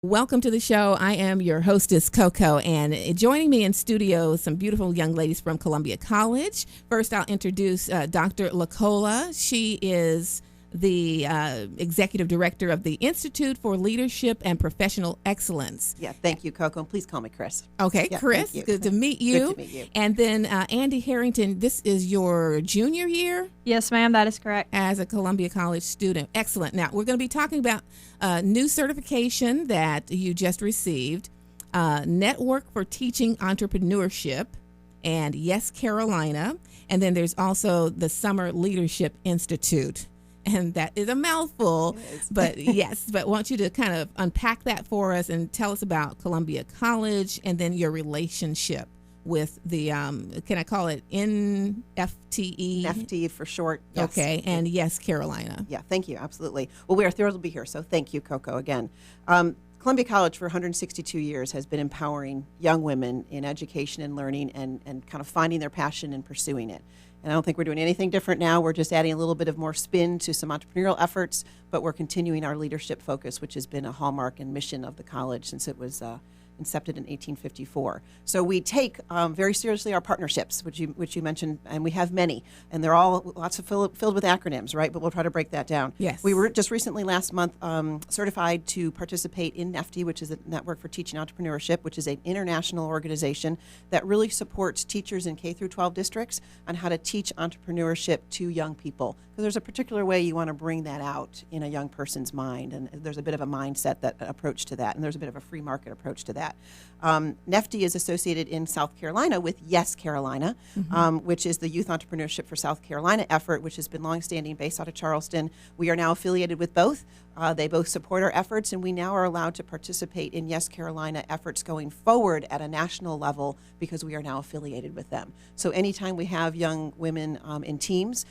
Welcome to the show. I am your hostess, Koko, and joining me in studio, some beautiful young ladies from Columbia College. First, I'll introduce Dr. LaCola. She is the executive director of the Institute for Leadership and Professional Excellence. Yeah, thank you, Koko. And please call me Chris. Okay, yeah, Chris, good to meet you. Good to meet you. And then Andy Harrington, this is your junior year? Yes, ma'am, that is correct. As a Columbia College student. Excellent. Now, we're going to be talking about new certification that you just received, Network for Teaching Entrepreneurship, and Yes, Carolina. And then there's also the Summer Leadership Institute. And that is a mouthful, but yes, but I want you to kind of unpack that for us and tell us about Columbia College and then your relationship with the, can I call it NFTE? NFTE for short. Yes. Okay, and Yes, Carolina. Yeah, thank you, absolutely. Well, we are thrilled to be here, so thank you, Koko, again. Columbia College for 162 years has been empowering young women in education and learning and kind of finding their passion and pursuing it. And I don't think we're doing anything different now. We're just adding a little bit of more spin to some entrepreneurial efforts, but we're continuing our leadership focus, which has been a hallmark and mission of the college since it was incepted in 1854. So we take very seriously our partnerships, which you mentioned, and we have many, and they're all lots of filled with acronyms, right? But we'll try to break that down. Yes. We were just recently last month certified to participate in NEFTE, which is a Network for Teaching Entrepreneurship, which is an international organization that really supports teachers in K through 12 districts on how to teach entrepreneurship to young people. Because there's a particular way you want to bring that out in a young person's mind, and there's a bit of a mindset approach to that, and there's a bit of a free market approach to that. NEFTE is associated in South Carolina with Yes, Carolina, which is the Youth Entrepreneurship for South Carolina effort, which has been longstanding, based out of Charleston. We are now affiliated with both. They both support our efforts, and we now are allowed to participate in Yes, Carolina efforts going forward at a national level because we are now affiliated with them. So anytime we have young women in teams,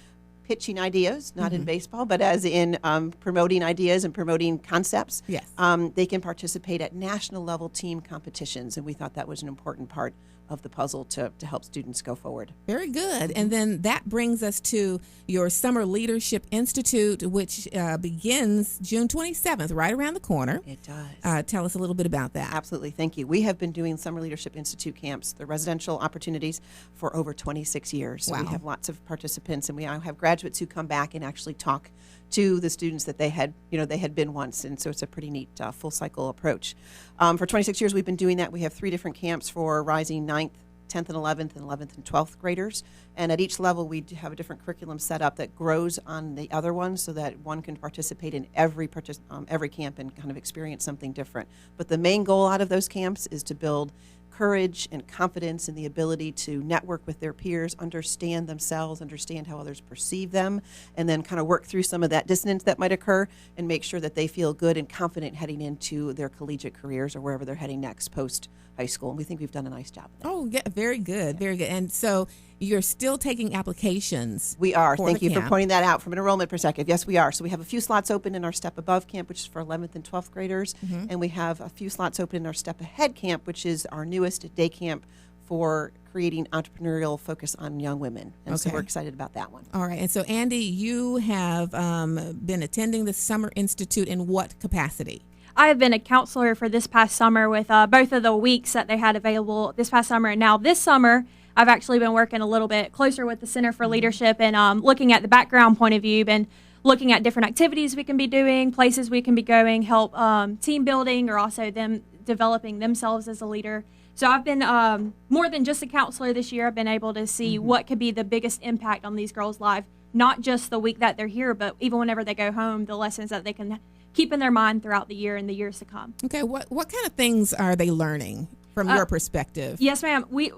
pitching ideas, not in baseball, but as in promoting ideas and promoting concepts. Yes. They can participate at national level team competitions, and we thought that was an important part of the puzzle to help students go forward. Very good. And then that brings us to your Summer Leadership Institute, which begins June 27th, right around the corner. It does. Tell us a little bit about that. Absolutely. Thank you. We have been doing Summer Leadership Institute camps, the residential opportunities, for over 26 years. So Wow. we have lots of participants, and we now have graduates who come back and actually talk to the students that they had been once. And so it's a pretty neat full cycle approach. For 26 years, we've been doing that. We have 3 different camps for rising 9th, 10th and 11th, and 11th and 12th graders. And at each level, we have a different curriculum set up that grows on the other one so that one can participate in every camp and kind of experience something different. But the main goal out of those camps is to build courage and confidence and the ability to network with their peers, understand themselves, understand how others perceive them, and then kind of work through some of that dissonance that might occur and make sure that they feel good and confident heading into their collegiate careers or wherever they're heading next post high school. And we think we've done a nice job of that. Oh, yeah, very good, very good. And so you're still taking applications. We are. for Thank the you for camp. pointing that out from an enrollment perspective. Yes, we are. So we have a few slots open in our Step Above camp, which is for 11th and 12th graders. And we have a few slots open in our Step Ahead camp, which is our newest day camp for creating entrepreneurial focus on young women. And so Okay. we're excited about that one. All right. And so, Andy, you have been attending the Summer Institute in what capacity? I have been a counselor for this past summer with both of the weeks that they had available this past summer. And now this summer, I've actually been working a little bit closer with the Center for Leadership and looking at the background point of view, been looking at different activities we can be doing, places we can be going, help team building, or also them developing themselves as a leader. So I've been more than just a counselor this year. I've been able to see what could be the biggest impact on these girls' life, not just the week that they're here, but even whenever they go home, the lessons that they can keep in their mind throughout the year and the years to come. Okay. What kind of things are they learning from your perspective? Yes, ma'am. We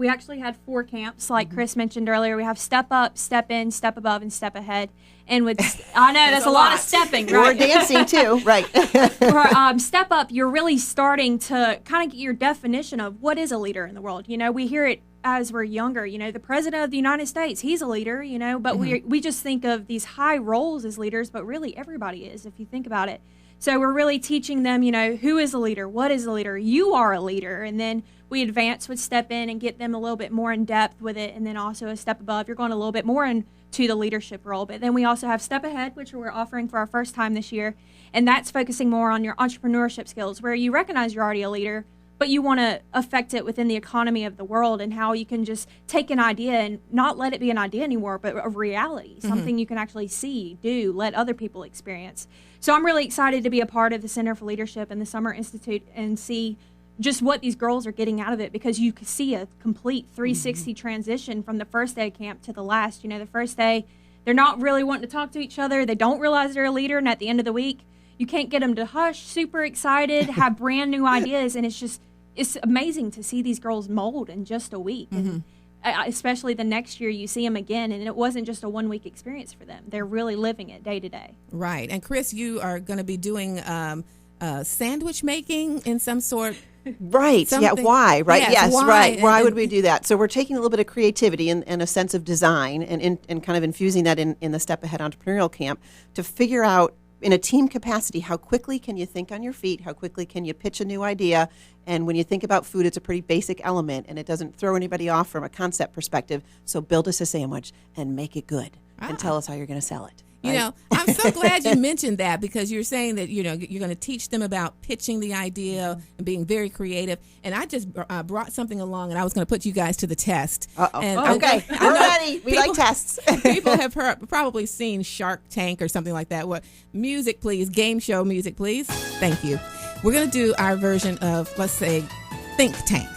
actually had 4 camps, like Chris mentioned earlier. We have Step Up, Step In, Step Above, and Step Ahead. And with I know that's a lot of stepping, right? We're dancing too, right? For Step Up, you're really starting to kind of get your definition of what is a leader in the world. You know, we hear it as we're younger. You know, the President of the United States, he's a leader, you know, but we just think of these high roles as leaders, but really everybody is, if you think about it. So we're really teaching them, you know, who is a leader? What is a leader? You are a leader. And then we advance with Step In and get them a little bit more in depth with it. And then also a step above, you're going a little bit more into to the leadership role. But then we also have Step Ahead, which we're offering for our first time this year. And that's focusing more on your entrepreneurship skills, where you recognize you're already a leader, but you want to affect it within the economy of the world, and how you can just take an idea and not let it be an idea anymore, but a reality, something you can actually see, do, let other people experience. So I'm really excited to be a part of the Center for Leadership and the Summer Institute and see just what these girls are getting out of it, because you can see a complete 360 transition from the first day of camp to the last. You know, the first day, they're not really wanting to talk to each other. They don't realize they're a leader, and at the end of the week, you can't get them to hush, super excited, have brand new ideas, and it's amazing to see these girls mold in just a week. And especially the next year, you see them again, and it wasn't just a 1 week experience for them. They're really living it day to day. Right. And Chris, you are going to be doing sandwich making in some sort. Right. Something. Yeah. Why? Right. Yes, why? Right. Why And would we do that? So we're taking a little bit of creativity and a sense of design and kind of infusing that in the Step Ahead Entrepreneurial Camp to figure out, in a team capacity, how quickly can you think on your feet? How quickly can you pitch a new idea? And when you think about food, it's a pretty basic element, and it doesn't throw anybody off from a concept perspective. So build us a sandwich and make it good, and tell us how you're going to sell it. You know, I'm so glad you mentioned that, because you're saying that, you know, you're going to teach them about pitching the idea and being very creative. And I just brought something along, and I was going to put you guys to the test. Okay, we're ready. We like tests. People have probably seen Shark Tank or something like that. What music, please? Game show music, please. Thank you. We're going to do our version of, let's say, Think Tank.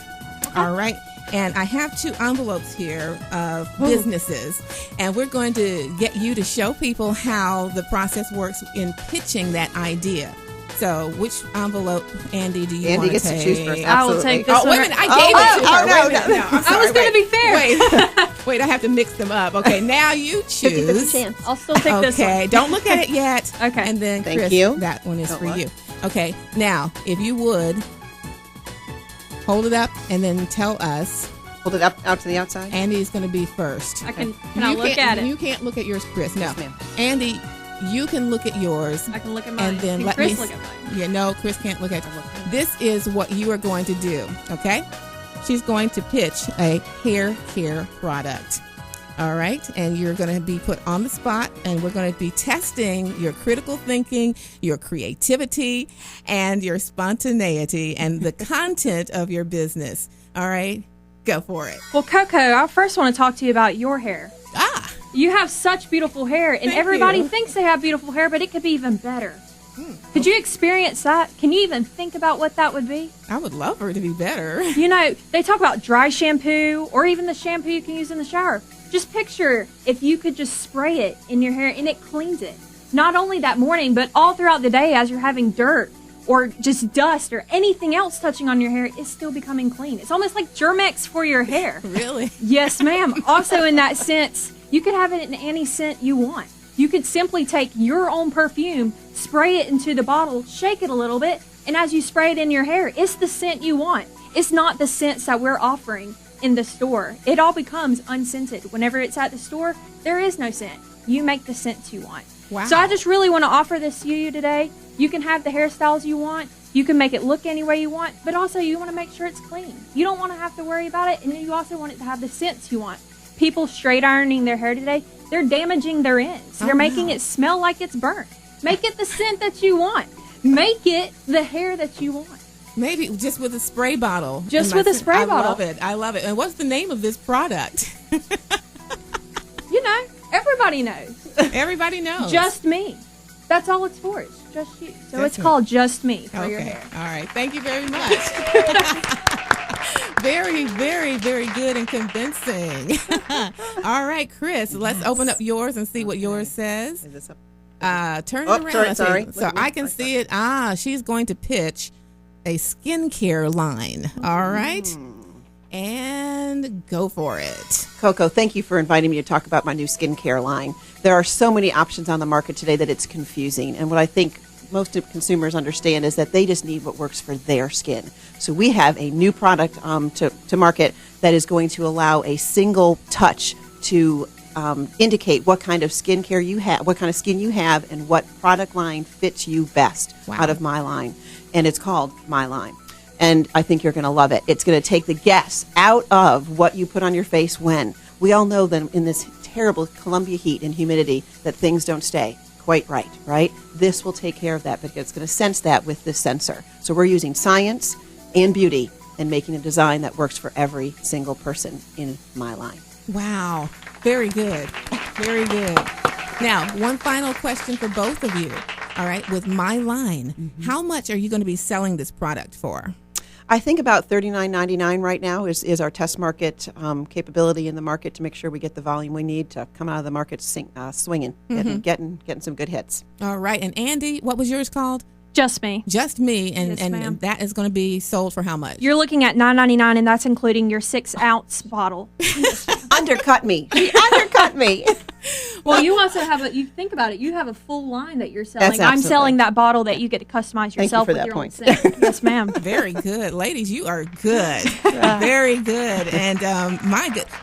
All right. And I have 2 envelopes here of businesses, and we're going to get you to show people how the process works in pitching that idea. So, which envelope, Andy, do you want to take? Andy gets to choose first. I will Absolutely. take this one. Wait a minute, I gave it to her. no, Wait a minute. I'm I sorry. was going to be fair. Wait, I have to mix them up. Okay, now you 50-50 choose. chance. I'll still take this one. Okay, don't look at it yet. Okay. And then, Thank Chris, you. that one is Don't for look. you. Okay, now, if you would, hold it up and then tell us. Hold it up out to the outside. Andy's going to be first. Can I look at it? You can't look at yours, Chris. No. Yes, ma'am. Andy, you can look at yours. I can look at mine. And then Can let Chris me. look at mine? Yeah, no, Chris can't look at you. This is what you are going to do, okay? She's going to pitch a hair care product. All right, and you're going to be put on the spot, and we're going to be testing your critical thinking, your creativity, and your spontaneity, and the content of your business. All right, go for it. Well, Koko, I first want to talk to you about your hair. Ah, You have such beautiful hair, and Thank everybody you. thinks they have beautiful hair, but it could be even better. Could you experience that? Can you even think about what that would be? I would love for it to be better. You know, they talk about dry shampoo or even the shampoo you can use in the shower. Just picture if you could just spray it in your hair and it cleans it. Not only that morning, but all throughout the day as you're having dirt or just dust or anything else touching on your hair, it's still becoming clean. It's almost like Germex for your hair. Really? Yes, ma'am. Also, in that sense, you could have it in any scent you want. You could simply take your own perfume, spray it into the bottle, shake it a little bit, and as you spray it in your hair, it's the scent you want. It's not the scents that we're offering in the store. It all becomes unscented. Whenever it's at the store, there is no scent. You make the scents you want. Wow. So I just really want to offer this to you today. You can have the hairstyles you want. You can make it look any way you want, but also you want to make sure it's clean. You don't want to have to worry about it, and you also want it to have the scents you want. People straight ironing their hair today, they're damaging their ends. They're making it smell like it's burnt. Make it the scent that you want. Make it the hair that you want. Maybe just with a spray bottle. Just with a spray bottle. I love it. I love it. And what's the name of this product? You know, everybody knows. Everybody knows. Just me. That's all it's for. It's just you. So That's it's called Just Me for okay. your hair. All right. Thank you very much. Very, very, very good and convincing. All right, Chris, let's open up yours and see what yours says. Is this up? Turn it Oh, around. sorry. So I can see it. She's going to pitch a skincare line. All right. And go for it. Koko, thank you for inviting me to talk about my new skincare line. There are so many options on the market today that it's confusing. And what I think most of consumers understand is that they just need what works for their skin. So we have a new product to market that is going to allow a single touch to indicate what kind of skincare you have, what kind of skin you have, and what product line fits you best out of my line. And it's called My Line. And I think you're going to love it. It's going to take the guess out of what you put on your face when. We all know that in this terrible Columbia heat and humidity that things don't stay quite right? This will take care of that, but it's going to sense that with this sensor. So we're using science and beauty and making a design that works for every single person in my line. Wow. Very good. Very good. Now, one final question for both of you. All right. With my line, how much are you going to be selling this product for? I think about $39.99 right now is our test market capability in the market to make sure we get the volume we need to come out of the market swinging, getting some good hits. All right. And Andy, what was yours called? Just me. Just me. Yes, ma'am. And that is going to be sold for how much? You're looking at $9.99, and that's including your 6-ounce bottle. Undercut me. He undercut me. Well, you also have you think about it, you have a full line that you're selling. That's I'm absolutely. selling that bottle that you get to customize Thank you yourself for with that your point. own scent. Yes, ma'am. Very good. Ladies, you are good. Very good. And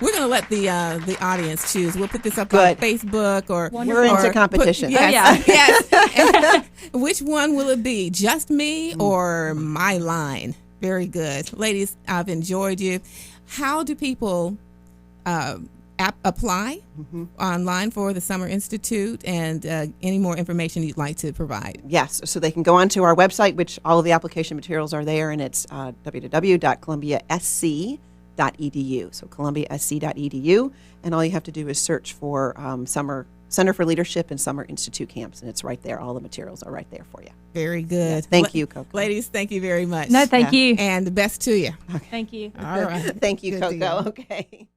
we're going to let the audience choose. We'll put this up on Facebook or We're into competition. Yes. Which one will it be? Just me or my line? Very good. Ladies, I've enjoyed you. How do people apply online for the Summer Institute, and any more information you'd like to provide? Yes, so they can go onto our website, which all of the application materials are there, and it's www.columbiasc.edu. So columbiasc.edu, and all you have to do is search for Summer Center for Leadership and Summer Institute camps, and it's right there. All the materials are right there for you. Very good. Yes, thank you, Koko. Ladies, thank you very much. No, thank you. And the best to you. Thank you. All right. Thank you, Good Koko. deal. Okay.